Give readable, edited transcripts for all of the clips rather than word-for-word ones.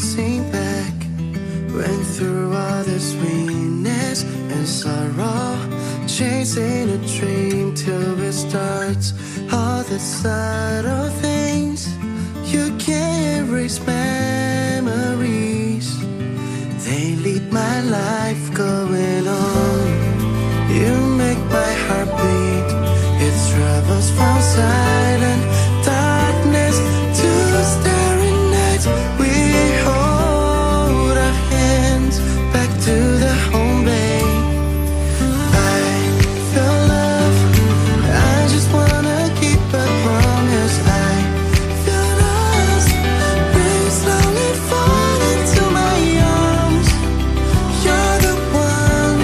chasing back. Went through all the sweetness and sorrow, chasing a dream till it starts. All the subtle things you can't erase memories. They lead my life going on. You make my heart beat. It travels from silent darkness to starry nights. We hold our hands back to the home bay. I feel love. I just wanna keep a promise. I feel us. We slowly fall into my arms. You're the one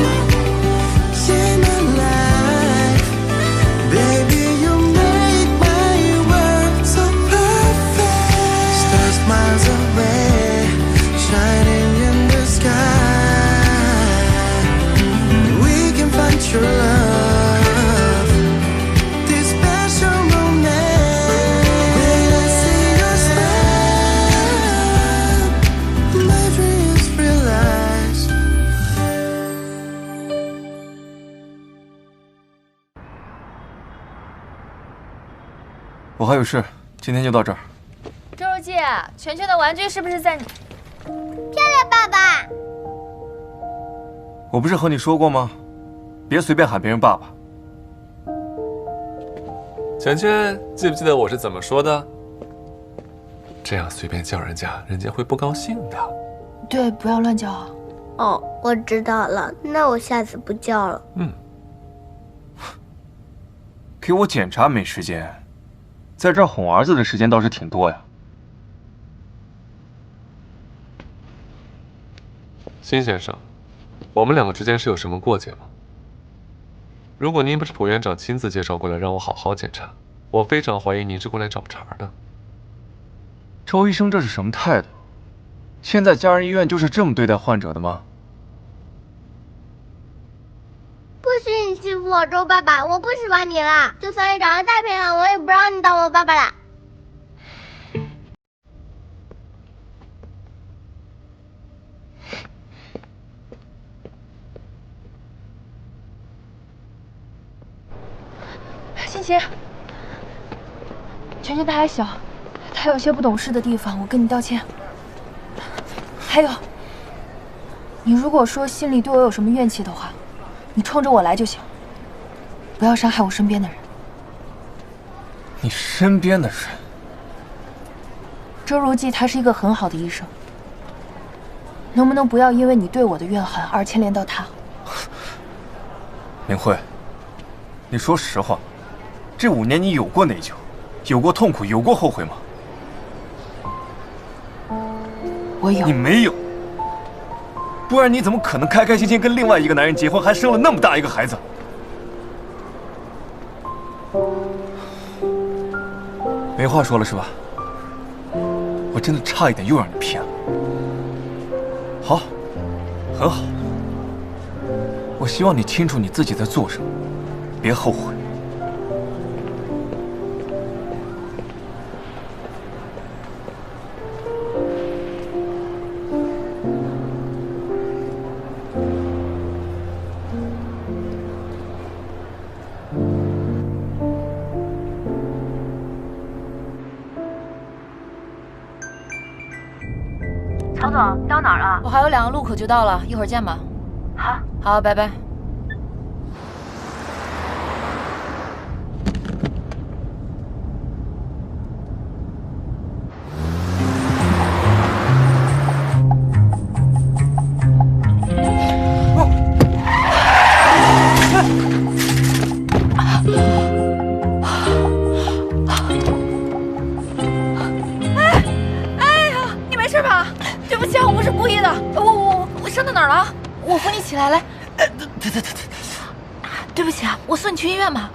in my life. Baby, you make my world so perfect. Stars miles away, shining in the sky. We can find true love, this special moment. When I see your smile, my dreams realize. 我还有事，今天就到这儿。周如记，全全的玩具是不是在你？漂亮，爸爸。我不是和你说过吗？别随便喊别人爸爸。全全，记不记得我是怎么说的？这样随便叫人家，人家会不高兴的。对，不要乱叫啊。哦，我知道了，那我下次不叫了。给我检查没时间，在这儿哄儿子的时间倒是挺多呀。辛先生，我们两个之间是有什么过节吗？如果您不是蒲院长亲自介绍过来让我好好检查，我非常怀疑您是过来找茬的。周医生这是什么态度？现在家人医院就是这么对待患者的吗？不许你欺负我，周爸爸，我不喜欢你了。就算你长得再漂亮，我也不让你当我爸爸了。欣欣，全全他还小，他有些不懂事的地方，我跟你道歉。还有，你如果说心里对我有什么怨气的话，你冲着我来就行，不要伤害我身边的人。你身边的人？周如记他是一个很好的医生，能不能不要因为你对我的怨恨而牵连到他？明慧，你说实话，这5年你有过内疚，有过痛苦，有过后悔吗？我有。你没有，不然你怎么可能开开心心跟另外一个男人结婚，还生了那么大一个孩子？没话说了是吧？我真的差一点又让你骗了。好，很好。我希望你清楚你自己在做什么，别后悔。曹总，你到哪儿了？我还有2个路口就到了，一会儿见吧。好，好，拜拜。我伤到哪儿了？我扶你起来，来。对不起啊，我送你去医院吧。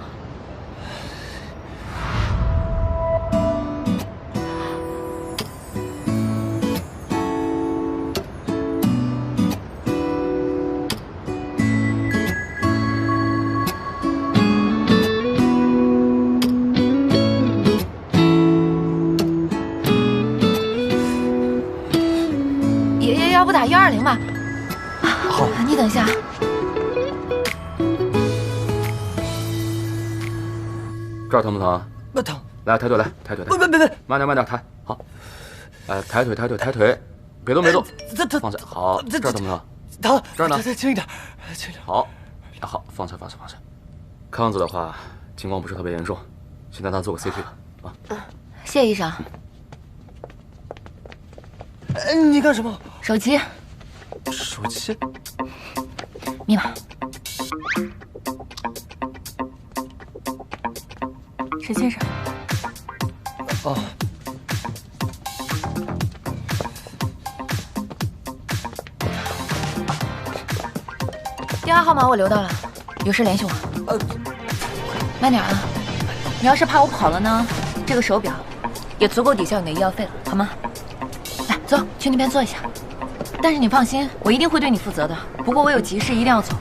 要不打120吧？好，你等一下。这儿疼不疼？不疼。来，抬腿来，抬腿来。别，慢点，抬。好。抬腿，别动。放下。好，这儿疼不疼？疼。这儿呢？轻一点。好，放下。康子的话，情况不是特别严重，先带他做个 CT 啊。谢医生。你干什么？手机。手机。密码。沈先生。哦。电话号码我留到了，有事联系我。慢点啊！你要是怕我跑了呢，这个手表也足够抵消你的医药费了，好吗？来，走，去那边坐一下。但是你放心，我一定会对你负责的。不过我有急事一定要走，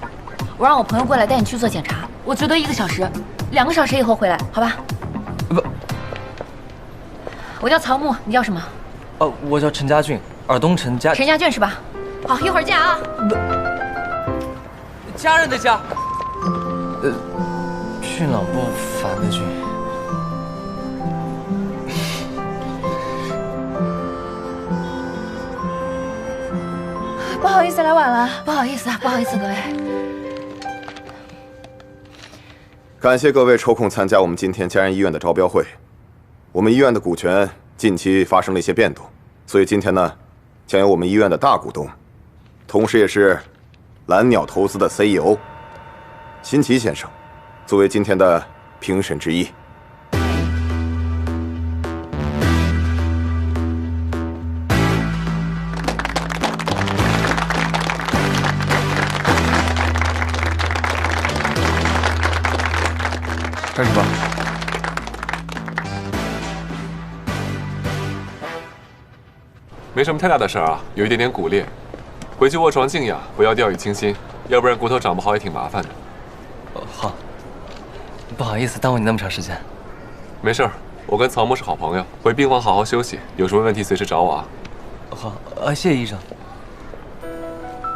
我让我朋友过来带你去做检查，我最多1个小时，2个小时以后回来，好吧？不，我叫曹木，你叫什么？我叫陈家俊，尔东陈家。陈家俊是吧？好，一会儿见啊。家人的家。俊朗不凡的俊。不好意思来晚了，不好意思，各位。感谢各位抽空参加我们今天家人医院的招标会。我们医院的股权近期发生了一些变动，所以今天呢，将由我们医院的大股东，同时也是蓝鸟投资的 CEO 辛奇先生，作为今天的评审之一。开始吧。没什么太大的事儿啊，有一点点骨裂，回去卧床静养，不要掉以轻心，要不然骨头长不好也挺麻烦的。好，不好意思耽误你那么长时间。没事儿，我跟曹木是好朋友，回病房好好休息，有什么问题随时找我啊。好，谢谢医生。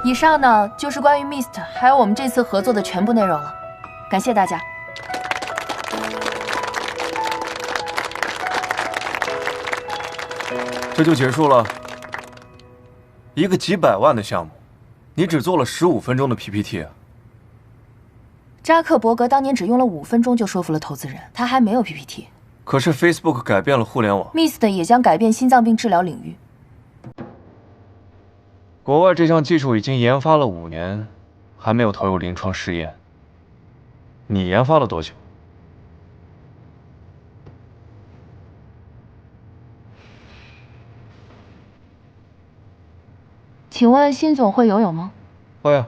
以上呢就是关于 MIST 还有我们这次合作的全部内容了，感谢大家。这就结束了。一个几百万的项目，你只做了15分钟的 PPT 啊！扎克伯格当年只用了5分钟就说服了投资人，他还没有 PPT。可是 Facebook 改变了互联网 ，MIST 也将改变心脏病治疗领域。国外这项技术已经研发了5年，还没有投入临床试验。你研发了多久？请问辛总会游泳吗？会啊。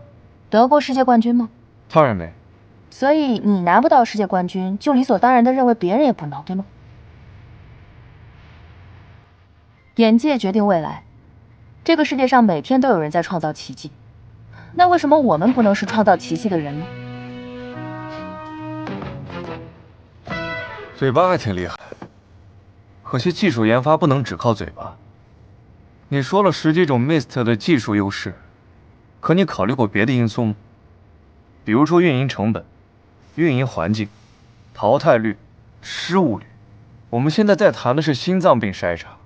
得过世界冠军吗？当然没。所以你拿不到世界冠军，就理所当然的认为别人也不能，对吗？眼界决定未来，这个世界上每天都有人在创造奇迹，那为什么我们不能是创造奇迹的人呢？嘴巴还挺厉害，可惜技术研发不能只靠嘴巴。你说了10几种 MIST 的技术优势，可你考虑过别的因素吗？比如说运营成本、运营环境、淘汰率、失误率。我们现在在谈的是心脏病筛查，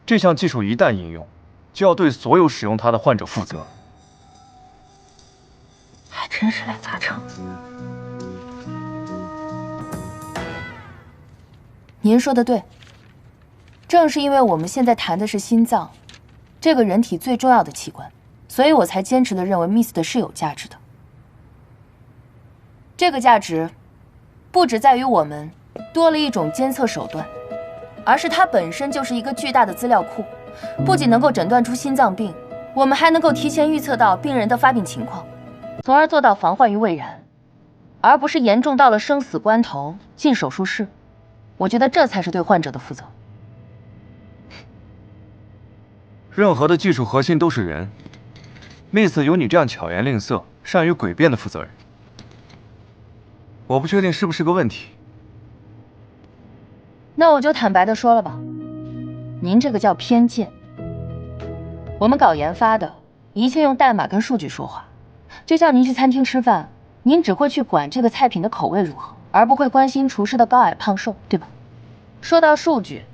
这项技术一旦应用，就要对所有使用它的患者负责。还真是来砸场子。您说的对，正是因为我们现在谈的是心脏，这个人体最重要的器官，所以我才坚持的认为 MIST 是有价值的。这个价值不只在于我们多了一种监测手段，而是它本身就是一个巨大的资料库，不仅能够诊断出心脏病，我们还能够提前预测到病人的发病情况，从而做到防患于未然，而不是严重到了生死关头进手术室。我觉得这才是对患者的负责。任何的技术核心都是人，MIST 有你这样巧言令色、善于诡辩的负责人。我不确定是不是个问题。那我就坦白的说了吧，您这个叫偏见。我们搞研发的，一切用代码跟数据说话。就像您去餐厅吃饭，您只会去管这个菜品的口味如何，而不会关心厨师的高矮胖瘦，对吧？说到数据，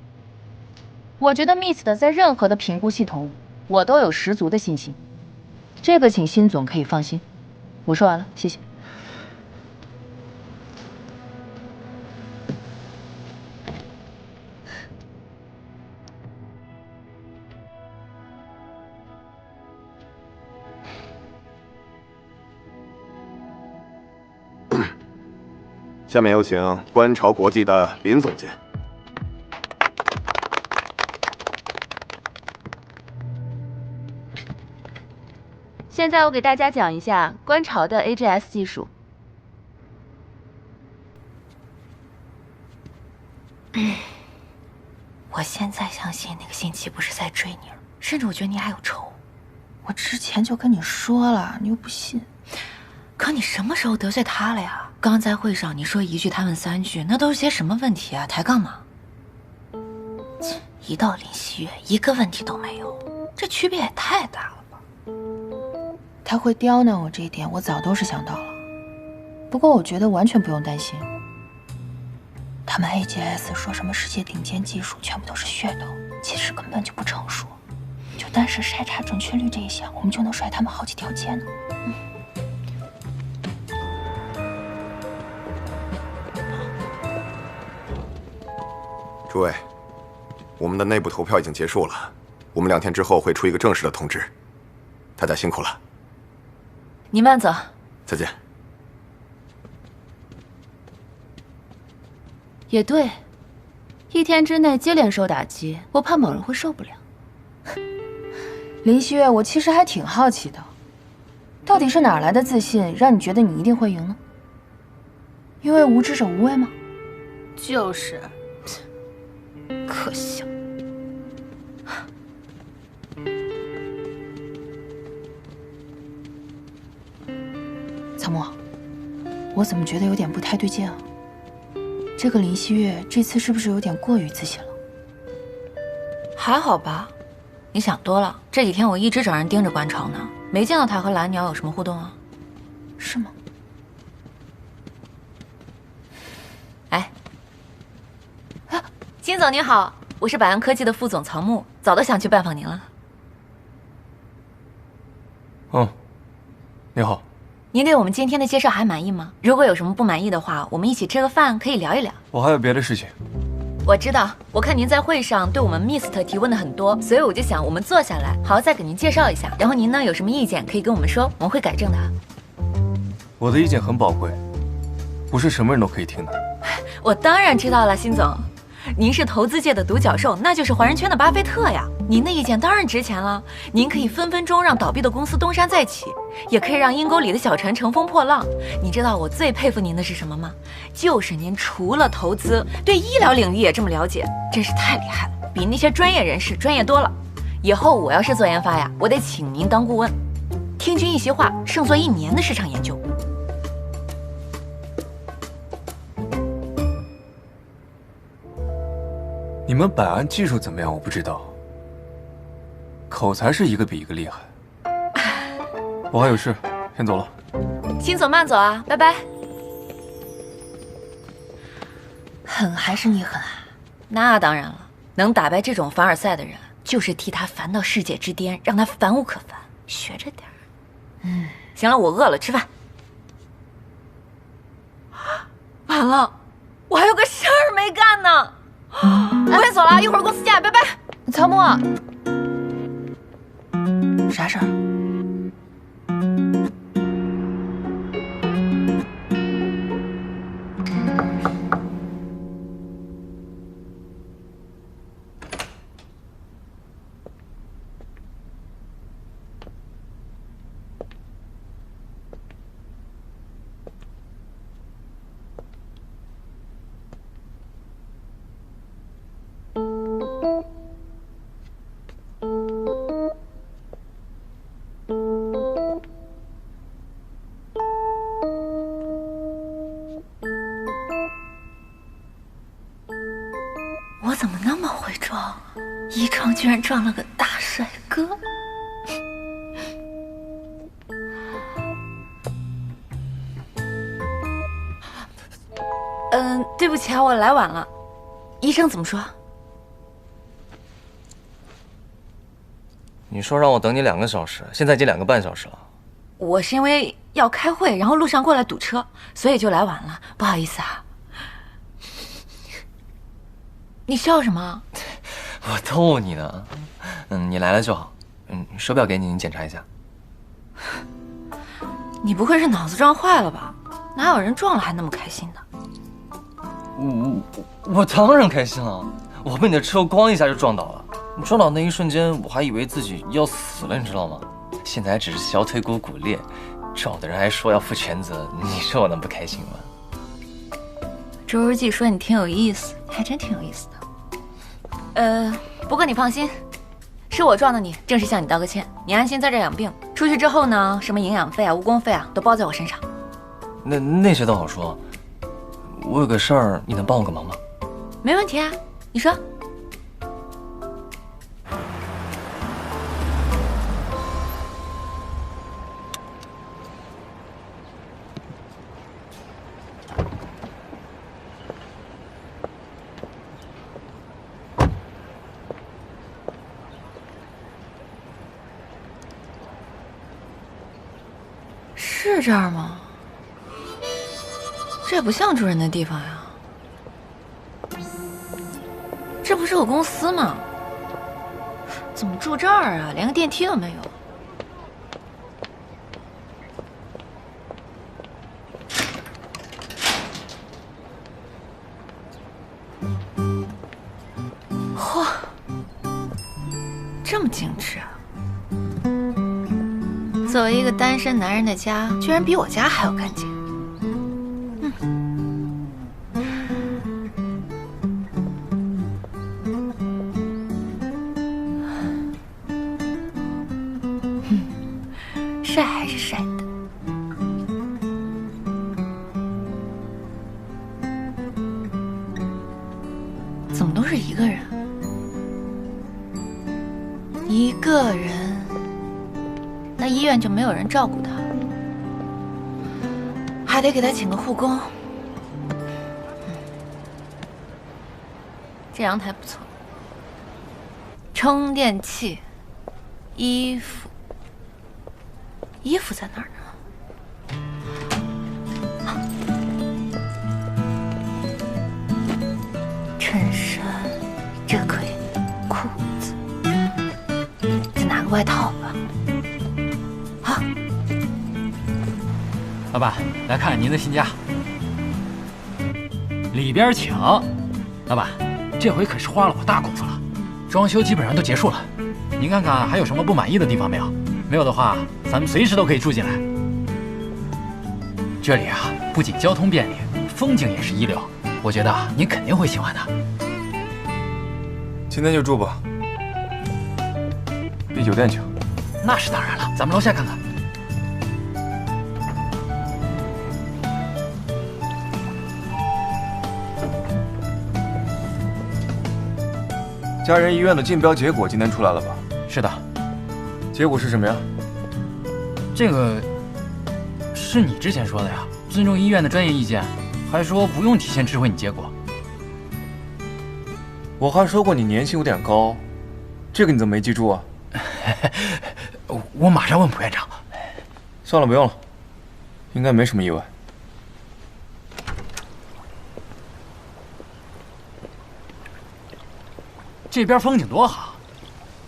我觉得 Mist 在任何的评估系统，我都有十足的信心。这个请辛总可以放心。我说完了，谢谢。下面有请观潮国际的林总监。现在我给大家讲一下观潮的 AGS 技术。我现在相信那个信七不是在追你了，甚至我觉得你还有仇。我之前就跟你说了，你又不信。可你什么时候得罪他了呀？刚在会上你说一句他问三句，那都是些什么问题啊？抬杠吗？切，一到林希月，一个问题都没有，这区别也太大了吧？他会刁难我这一点，我早都是想到了。不过我觉得完全不用担心。他们 AGS 说什么世界顶尖技术全部都是噱头，其实根本就不成熟。就单是筛查准确率这一项，我们就能甩他们好几条街呢。诸位，我们的内部投票已经结束了，我们2天之后会出一个正式的通知。大家辛苦了，你慢走。再见。也对，1天之内接连受打击，我怕某人会受不了。林希月，我其实还挺好奇的，到底是哪来的自信，让你觉得你一定会赢呢？因为无知者无畏吗？就是，可笑。曹沫，我怎么觉得有点不太对劲啊？这个林希月这次是不是有点过于自信了？还好吧，你想多了。这几天我一直找人盯着观潮呢，没见到他和蓝鸟有什么互动啊？是吗？哎，金总您好，我是百安科技的副总曹木，早都想去拜访您了。你好。您对我们今天的介绍还满意吗？如果有什么不满意的话，我们一起吃个饭，可以聊一聊。我还有别的事情。我知道，我看您在会上对我们 Mist 提问的很多，所以我就想我们坐下来，好好再给您介绍一下。然后您呢有什么意见可以跟我们说，我们会改正的。我的意见很宝贵，不是什么人都可以听的。我当然知道了，辛总，您是投资界的独角兽，那就是华人圈的巴菲特呀。您的意见当然值钱了，您可以分分钟让倒闭的公司东山再起，也可以让阴沟里的小船乘风破浪。你知道我最佩服您的是什么吗？就是您除了投资，对医疗领域也这么了解，真是太厉害了，比那些专业人士专业多了。以后我要是做研发呀，我得请您当顾问，听君一席话，胜做1年的市场研究。你们百安技术怎么样？我不知道，口才是一个比一个厉害。我还有事，先走了。辛总慢走啊，拜拜。狠还是你狠啊？那当然了，能打败这种凡尔赛的人，就是替他烦到世界之巅，让他烦无可烦。学着点儿。行了，我饿了，吃饭。完了，我还有个事儿没干呢。我先走了，一会儿公司见，拜拜。曹沫，啥事儿？我怎么那么会撞啊？一撞居然撞了个大帅哥。不起啊，我来晚了。医生怎么说？你说让我等你2个小时，现在已经2个半小时了。我是因为要开会，然后路上过来堵车，所以就来晚了，不好意思啊。你笑什么？我逗你呢。你来了就好。手表给你，你检查一下。你不会是脑子撞坏了吧？哪有人撞了还那么开心的？我当然开心了，我被你的车咣一下就撞倒了。撞倒那一瞬间，我还以为自己要死了，你知道吗？现在只是小腿骨骨裂，撞的人还说要负全责，你说我能不开心吗？周日记说你挺有意思，还真挺有意思的。不过你放心，是我撞的你，正式向你道个歉。你安心在这养病，出去之后呢，什么营养费啊、误工费啊，都包在我身上。那些都好说，我有个事儿，你能帮我个忙吗？没问题啊，你说。是这儿吗？这不像住人的地方呀。这不是我公司吗？怎么住这儿啊？连个电梯都没有。嚯，这么精致啊！作为一个单身男人的家，居然比我家还要干净。晒还是晒的。怎么都是一个人？一个人。那医院就没有人照顾他，还得给他请个护工。这阳台不错，充电器，衣服在哪儿呢？衬衫，这可以，裤子，再拿个外套吧。老板，来看您的新家，里边请。老板，这回可是花了我大功夫了，装修基本上都结束了。您看看还有什么不满意的地方没有？没有的话，咱们随时都可以住进来。这里啊，不仅交通便利，风景也是一流，我觉得您肯定会喜欢的。今天就住吧，比酒店强。那是当然了，咱们楼下看看。家人医院的竞标结果今天出来了吧？是的。结果是什么呀？这个是你之前说的呀，尊重医院的专业意见，还说不用提前知会你结果。我还说过你年薪有点高，这个你怎么没记住啊？我马上问蒲院长。算了，不用了，应该没什么意外。这边风景多好，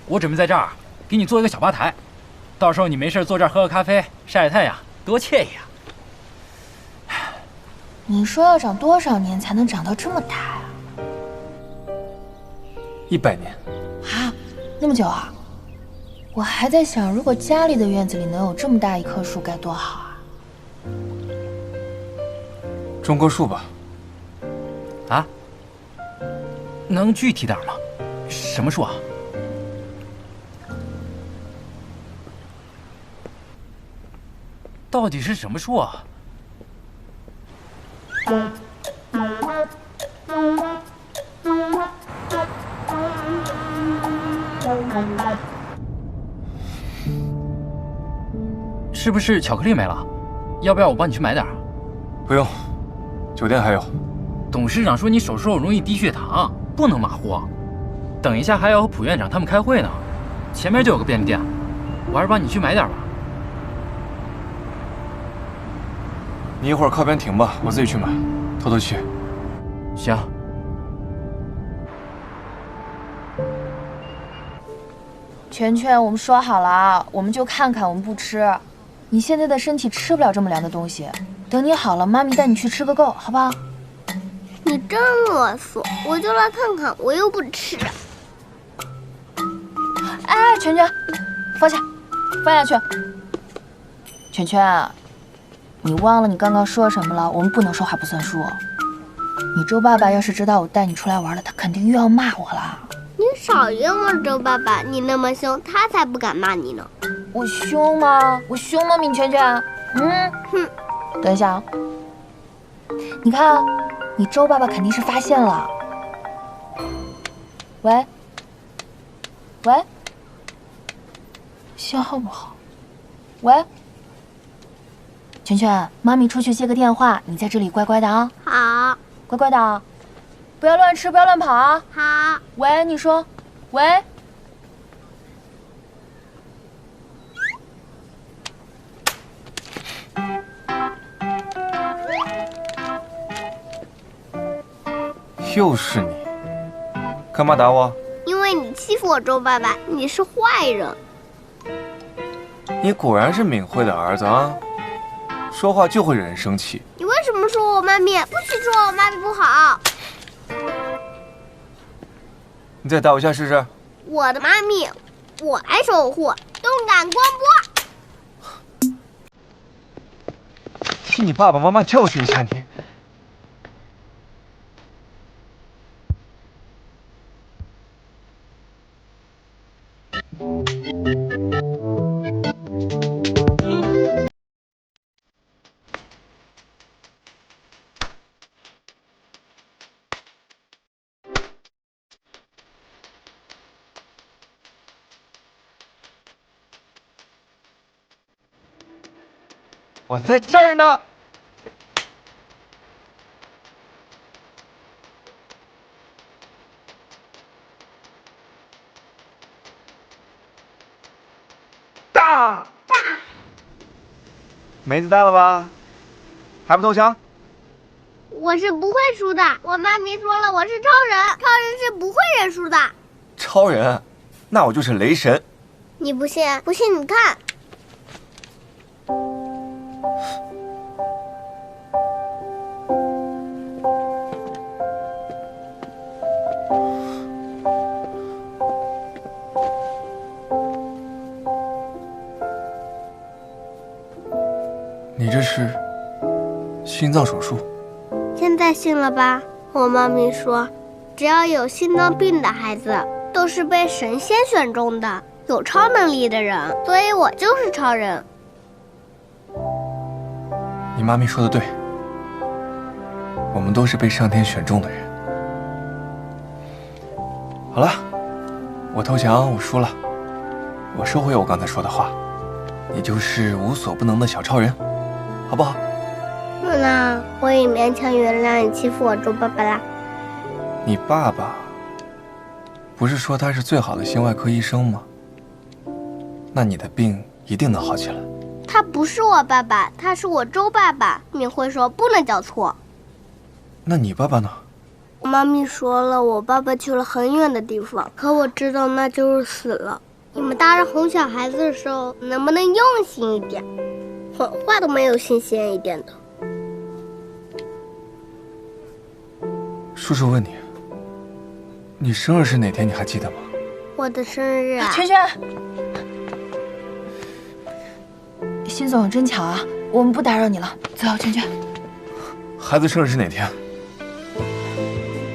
我准备在这儿给你做一个小吧台，到时候你没事坐这儿喝个咖啡，晒晒太阳，多惬意啊！你说要长多少年才能长到这么大呀？100年。啊，那么久啊！我还在想，如果家里的院子里能有这么大一棵树，该多好啊！种棵树吧。啊？能具体点吗？什么树啊？到底是什么树啊？是不是巧克力没了？要不要我帮你去买点？不用，酒店还有。董事长说你手术后容易低血糖，不能马虎。等一下还要和蒲院长他们开会呢，前面就有个便利店，我还是帮你去买点吧。你一会儿靠边停吧，我自己去买，偷偷去。行。全全，我们说好了，我们就看看，我们不吃。你现在的身体吃不了这么凉的东西，等你好了，妈咪带你去吃个够，好不好？你真啰嗦，我就来看看，我又不吃。哎，全全，放下，放下去。全全，你忘了你刚刚说什么了？我们不能说话不算数。你周爸爸要是知道我带你出来玩了，他肯定又要骂我了。你少冤枉周爸爸，你那么凶，他才不敢骂你呢。我凶吗？我凶吗，闵全全？哼。等一下啊，你看，你周爸爸肯定是发现了。喂，喂，信号不好。喂，全全，妈咪出去接个电话，你在这里乖乖的啊。好，乖乖的啊，不要乱吃，不要乱跑啊。好。喂，你说，喂。又是你，干嘛打我？因为你欺负我周爸爸，你是坏人。你果然是敏慧的儿子啊，说话就会惹人生气。你为什么说我妈咪？不许说我妈咪不好。你再打我一下试试。我的妈咪，我来守护，动感光波。替你爸爸妈妈教训一下你。我在这儿呢。大，梅子带了吧？还不投降？我是不会输的，我妈咪说了，我是超人，超人是不会认输的。超人？那我就是雷神。你不信？不信你看。你这是心脏手术？现在信了吧？我妈咪说，只要有心脏病的孩子都是被神仙选中的，有超能力的人，所以我就是超人。你妈咪说的对，我们都是被上天选中的人。好了，我投降，我输了，我收回我刚才说的话，你就是无所不能的小超人，好不好？那我也勉强原谅你欺负我周爸爸啦。你爸爸不是说他是最好的心外科医生吗？那你的病一定能好起来。他不是我爸爸，他是我周爸爸。敏慧说不能叫错。那你爸爸呢？我妈咪说了，我爸爸去了很远的地方，可我知道那就是死了。你们大人哄小孩子的时候，能不能用心一点？谎话都没有新鲜一点的。叔叔问你，你生日是哪天？你还记得吗？我的生日啊！圈圈，辛总真巧啊，我们不打扰你了，走，圈圈。孩子生日是哪天？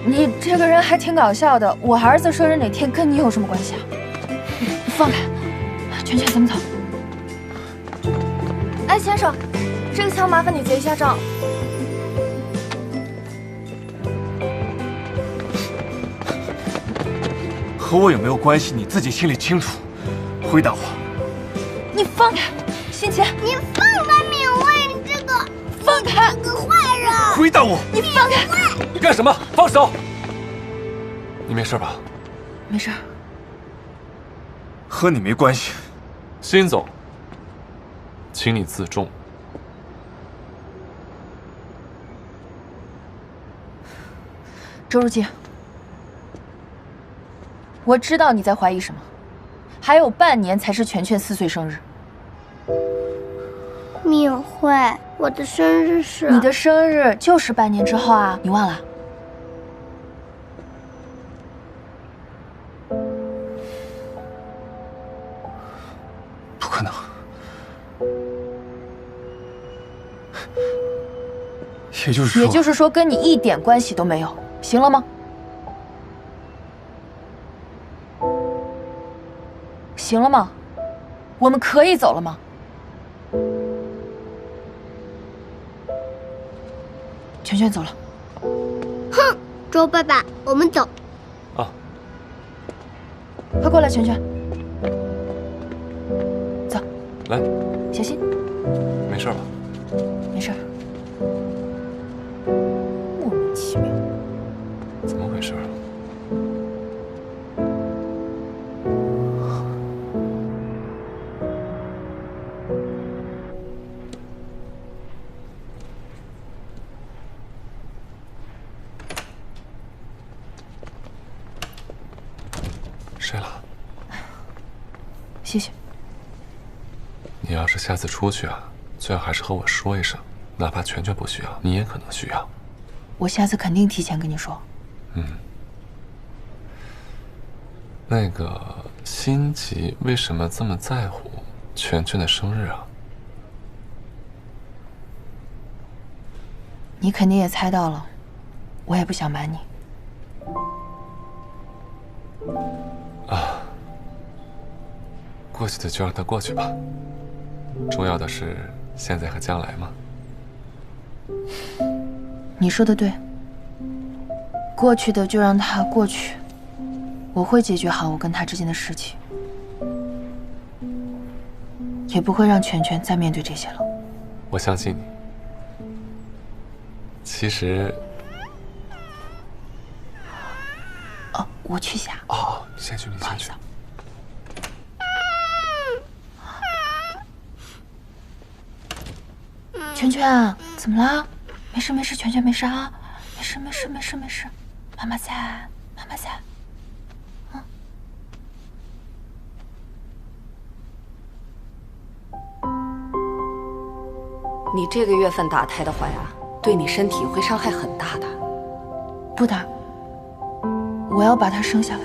你这个人还挺搞笑的，我儿子生日哪天跟你有什么关系啊？你放开，圈圈，咱们走。哎，先生，这个枪麻烦你结一下账。和我有没有关系？你自己心里清楚。回答我。你放开，辛奇。你放开敏慧，你这个放开，个坏人。啊！回答我！你放开！你干什么？放手！你没事吧？没事。和你没关系。辛总，请你自重。周如锦，我知道你在怀疑什么。还有半年才是全全4岁生日。敏慧，我的生日是……你的生日就是半年之后啊，你忘了？不可能。也就是说，跟你一点关系都没有，行了吗？行了吗？我们可以走了吗？全全走了。哼，周爸爸，我们走。啊，快过来，全全。走。来，小心。没事吧？没事。莫名其妙。怎么回事？睡了。谢谢。你要是下次出去啊，最好还是和我说一声，哪怕全全不需要，你也可能需要。我下次肯定提前跟你说。那个辛吉为什么这么在乎全全的生日啊？你肯定也猜到了，我也不想瞒你。啊，过去的就让它过去吧。重要的是现在和将来嘛。你说的对，过去的就让它过去，我会解决好我跟他之间的事情，也不会让全全再面对这些了。我相信你。其实，哦，我去下。哦，你先去，你先去。全全，怎么了？没事没事，全全没事啊，没事没事没事没事，妈妈在，妈妈在。你这个月份打胎的话呀，对你身体会伤害很大的。不打，我要把他生下来。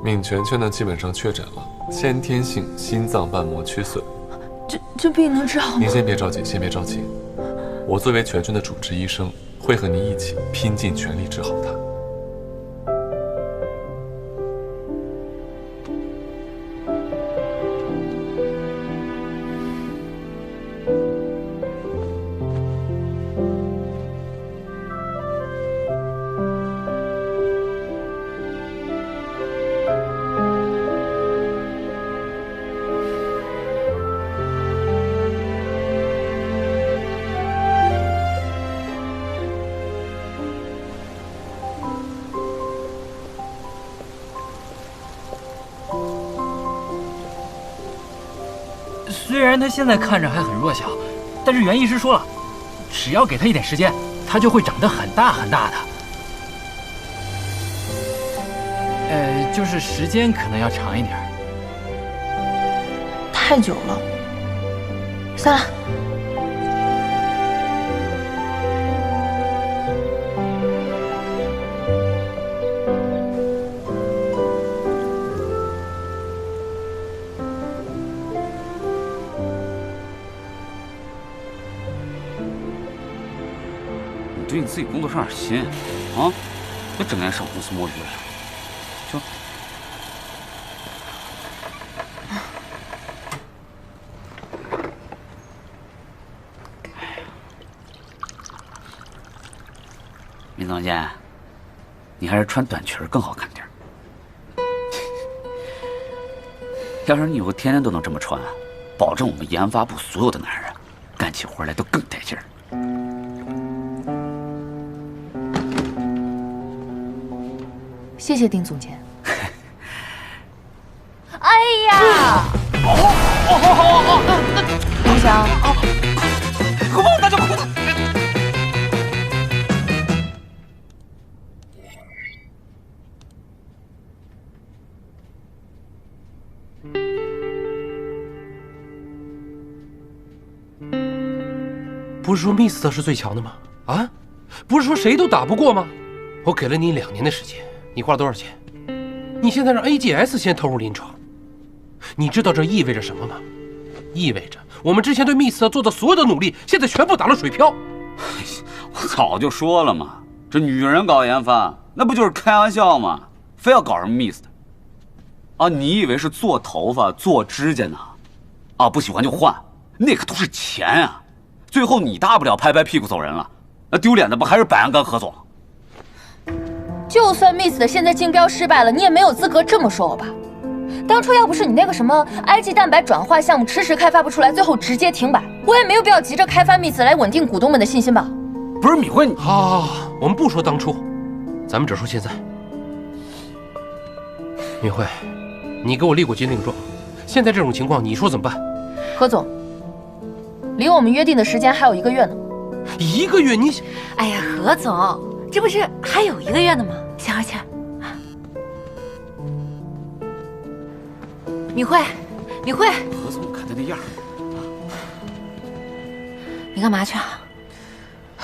闵全全呢，基本上确诊了先天性心脏瓣膜缺损。这病能治好吗？您先别着急，先别着急。我作为全全的主治医生，会和您一起拼尽全力治好它。虽然他现在看着还很弱小，但是袁医师说了，只要给他一点时间，他就会长得很大很大的。就是时间可能要长一点。太久了，算了。对你自己工作上点心啊！别整天上公司摸鱼了。就闵总监，你还是穿短裙更好看点。要是你以后天天都能这么穿，保证我们研发部所有的男人干起活来都更带劲儿。谢谢丁总监。哎呀！龙翔，快帮我大家裤子！不是说 Mist 是最强的吗？啊，不是说谁都打不过吗？我给了你2年的时间，你花了多少钱？你现在让 AGS 先投入临床，你知道这意味着什么吗？意味着我们之前对 Mist 做的所有的努力，现在全部打了水漂。我早就说了嘛，这女人搞研发，那不就是开玩笑吗？非要搞什么 Mist？啊，你以为是做头发、做指甲呢？啊，不喜欢就换，那可都是钱啊！最后你大不了拍拍屁股走人了，那丢脸的不还是百安跟何总？就算 Mist 现在竞标失败了，你也没有资格这么说我吧？当初要不是你那个什么 IG 蛋白转化项目迟迟开发不出来，最后直接停摆，我也没有必要急着开发 Mist 来稳定股东们的信心吧？不是米慧，好，我们不说当初，咱们只说现在。米慧，你给我立过军令状，现在这种情况，你说怎么办？何总，离我们约定的时间还有1个月呢。1个月？你……哎呀，何总，这不是还有1个月呢吗？消消气儿。米慧，米慧，何总看他那样，你干嘛去啊？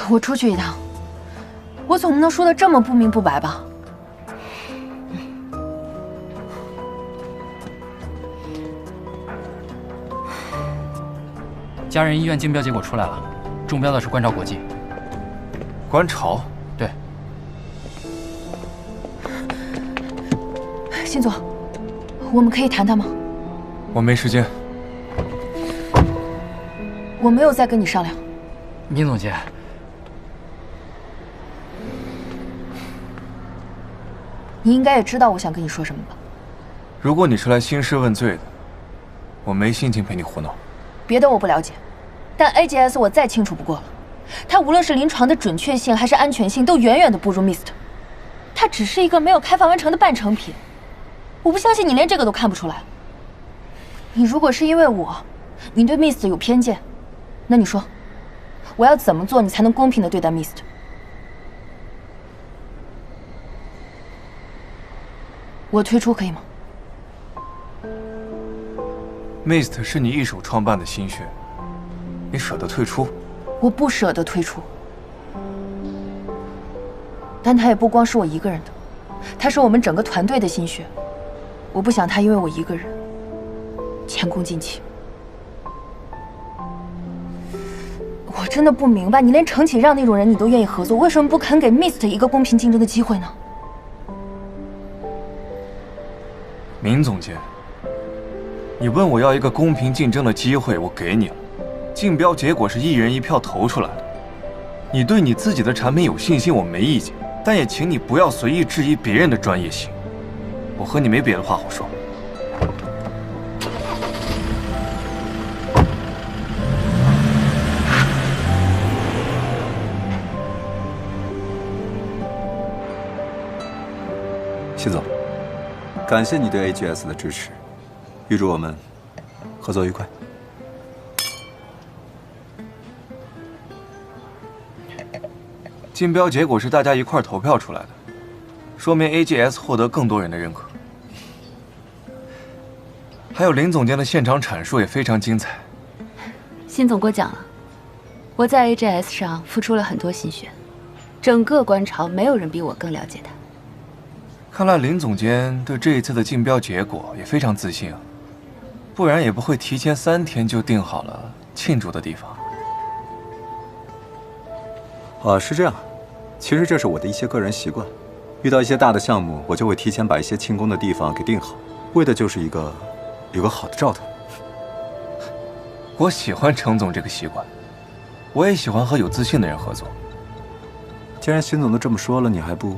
我出去一趟。我总不能说的这么不明不白吧？佳人医院竞标结果出来了，中标的是观潮国际。观潮？对。辛总，我们可以谈谈吗？我没时间。我没有再跟你商量。明总监，你应该也知道我想跟你说什么吧？如果你是来兴师问罪的，我没心情陪你胡闹。别的我不了解，但 AGS 我再清楚不过了。它无论是临床的准确性还是安全性，都远远的不如 Mist。它只是一个没有开发完成的半成品。我不相信你连这个都看不出来。你如果是因为你对 Mist 有偏见，那你说，我要怎么做你才能公平的对待 Mist？ 我退出可以吗？ Mist 是你一手创办的心血，你舍得退出？我不舍得退出，但它也不光是我一个人的，它是我们整个团队的心血。我不想他因为我一个人前功尽弃。我真的不明白，你连程启让那种人你都愿意合作，为什么不肯给 Mist 一个公平竞争的机会呢？明总监，你问我要一个公平竞争的机会，我给你了。竞标结果是1人1票投出来的，你对你自己的产品有信心，我没意见，但也请你不要随意质疑别人的专业性。我和你没别的话好说。辛总，感谢你对 AGS 的支持，预祝我们合作愉快。竞标结果是大家一块投票出来的，说明 AGS 获得更多人的认可。还有林总监的现场阐述也非常精彩。辛总过奖了，我在 AGS 上付出了很多心血，整个观潮没有人比我更了解他。看来林总监对这一次的竞标结果也非常自信啊，不然也不会提前3天就定好了庆祝的地方。是这样，其实这是我的一些个人习惯，遇到一些大的项目，我就会提前把一些庆功的地方给定好，为的就是有个好的兆头。我喜欢程总这个习惯，我也喜欢和有自信的人合作。既然辛总都这么说了，你还不……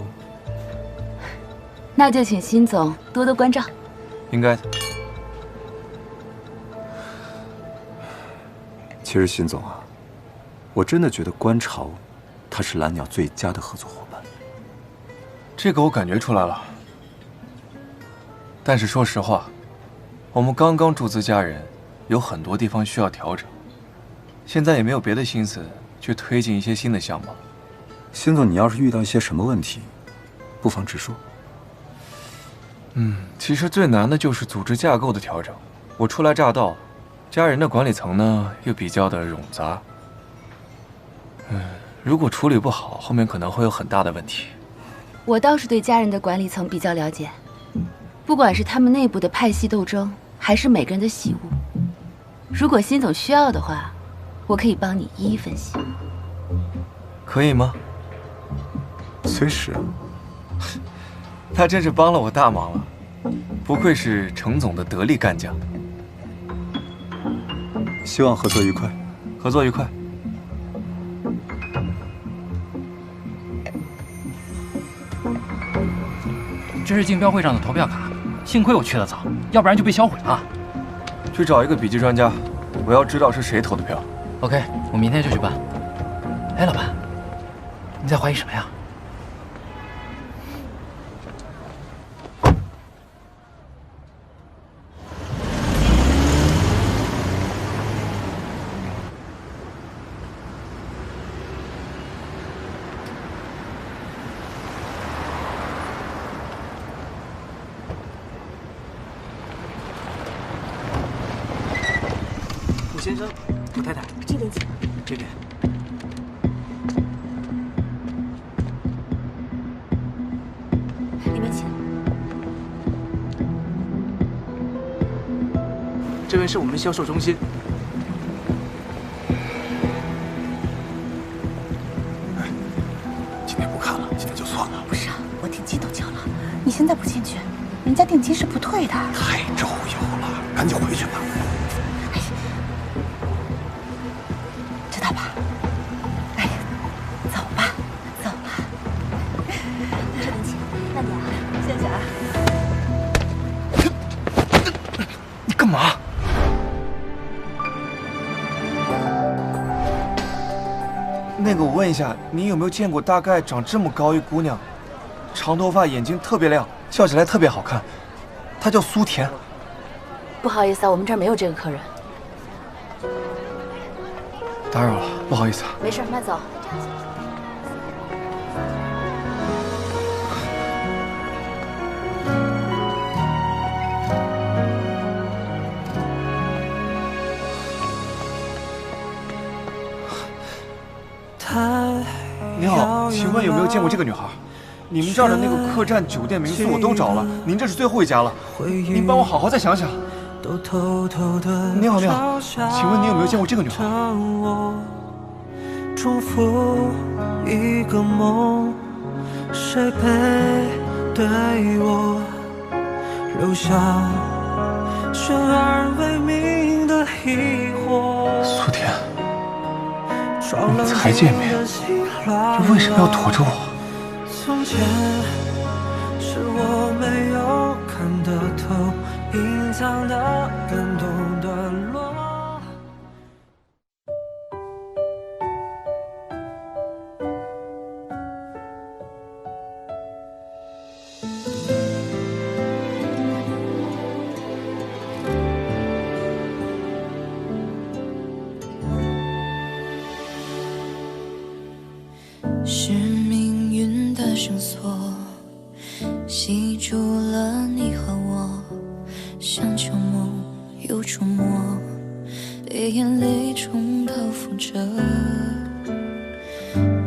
那就请辛总多多关照。应该的。其实辛总啊，我真的觉得观潮，他是蓝鸟最佳的合作伙伴。这个我感觉出来了。但是说实话，我们刚刚注资家人，有很多地方需要调整，现在也没有别的心思去推进一些新的项目。辛总，你要是遇到一些什么问题，不妨直说。其实最难的就是组织架构的调整。我初来乍到，家人的管理层呢又比较的冗杂。如果处理不好，后面可能会有很大的问题。我倒是对家人的管理层比较了解，不管是他们内部的派系斗争，还是每个人的喜恶，如果辛总需要的话，我可以帮你一一分析。可以吗？随时。他真是帮了我大忙了，不愧是程总的得力干将。希望合作愉快。合作愉快。这是竞标会上的投票卡，幸亏我去得早，要不然就被销毁了。去找一个笔记专家，我要知道是谁投的票。OK， 我明天就去办。哎，老板，你在怀疑什么呀？古先生，古太太，这边请，这边。里面请。这边是我们销售中心。今天不看了，今天就算了。不是啊，我定金都交了，你现在不进去，人家定金是不退的。太招摇了，赶紧回去吧。知道吧？哎，走吧，走吧。这边请，慢点啊，谢谢啊。你干嘛？那个，我问一下，你有没有见过大概长这么高一姑娘，长头发，眼睛特别亮，笑起来特别好看，她叫苏甜。不好意思啊，我们这儿没有这个客人。打扰了，不好意思啊。没事，慢走。你好，请问有没有见过这个女孩？你们这儿的那个客栈、酒店、民宿我都找了，您这是最后一家了，您帮我好好再想想。你好，你好，请问你有没有见过这个女孩？重复一个梦，谁背对我留下悬而未明的疑惑？苏甜，我们才见面，你为什么要躲着我？从前是我没有看得透，隐藏的感动段落。是命运的绳索，系住了你和我，像旧梦又触摸，被眼泪重蹈覆辙。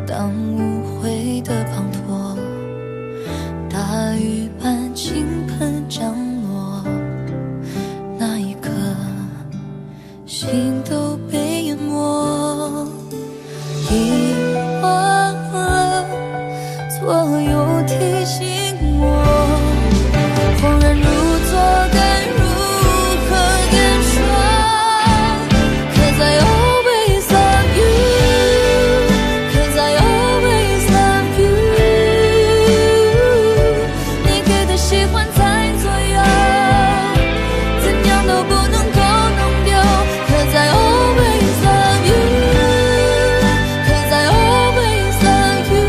当误会的滂沱，大雨般倾盆降落，那一刻，心都被淹没。遗忘了左右提醒我，恍然如昨该如何言说？ Cause I always love you, Cause I always love you， 你给的喜欢在左右，怎样都不能够弄丢。 Cause I always love you， Cause I always love you，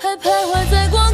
还徘徊在光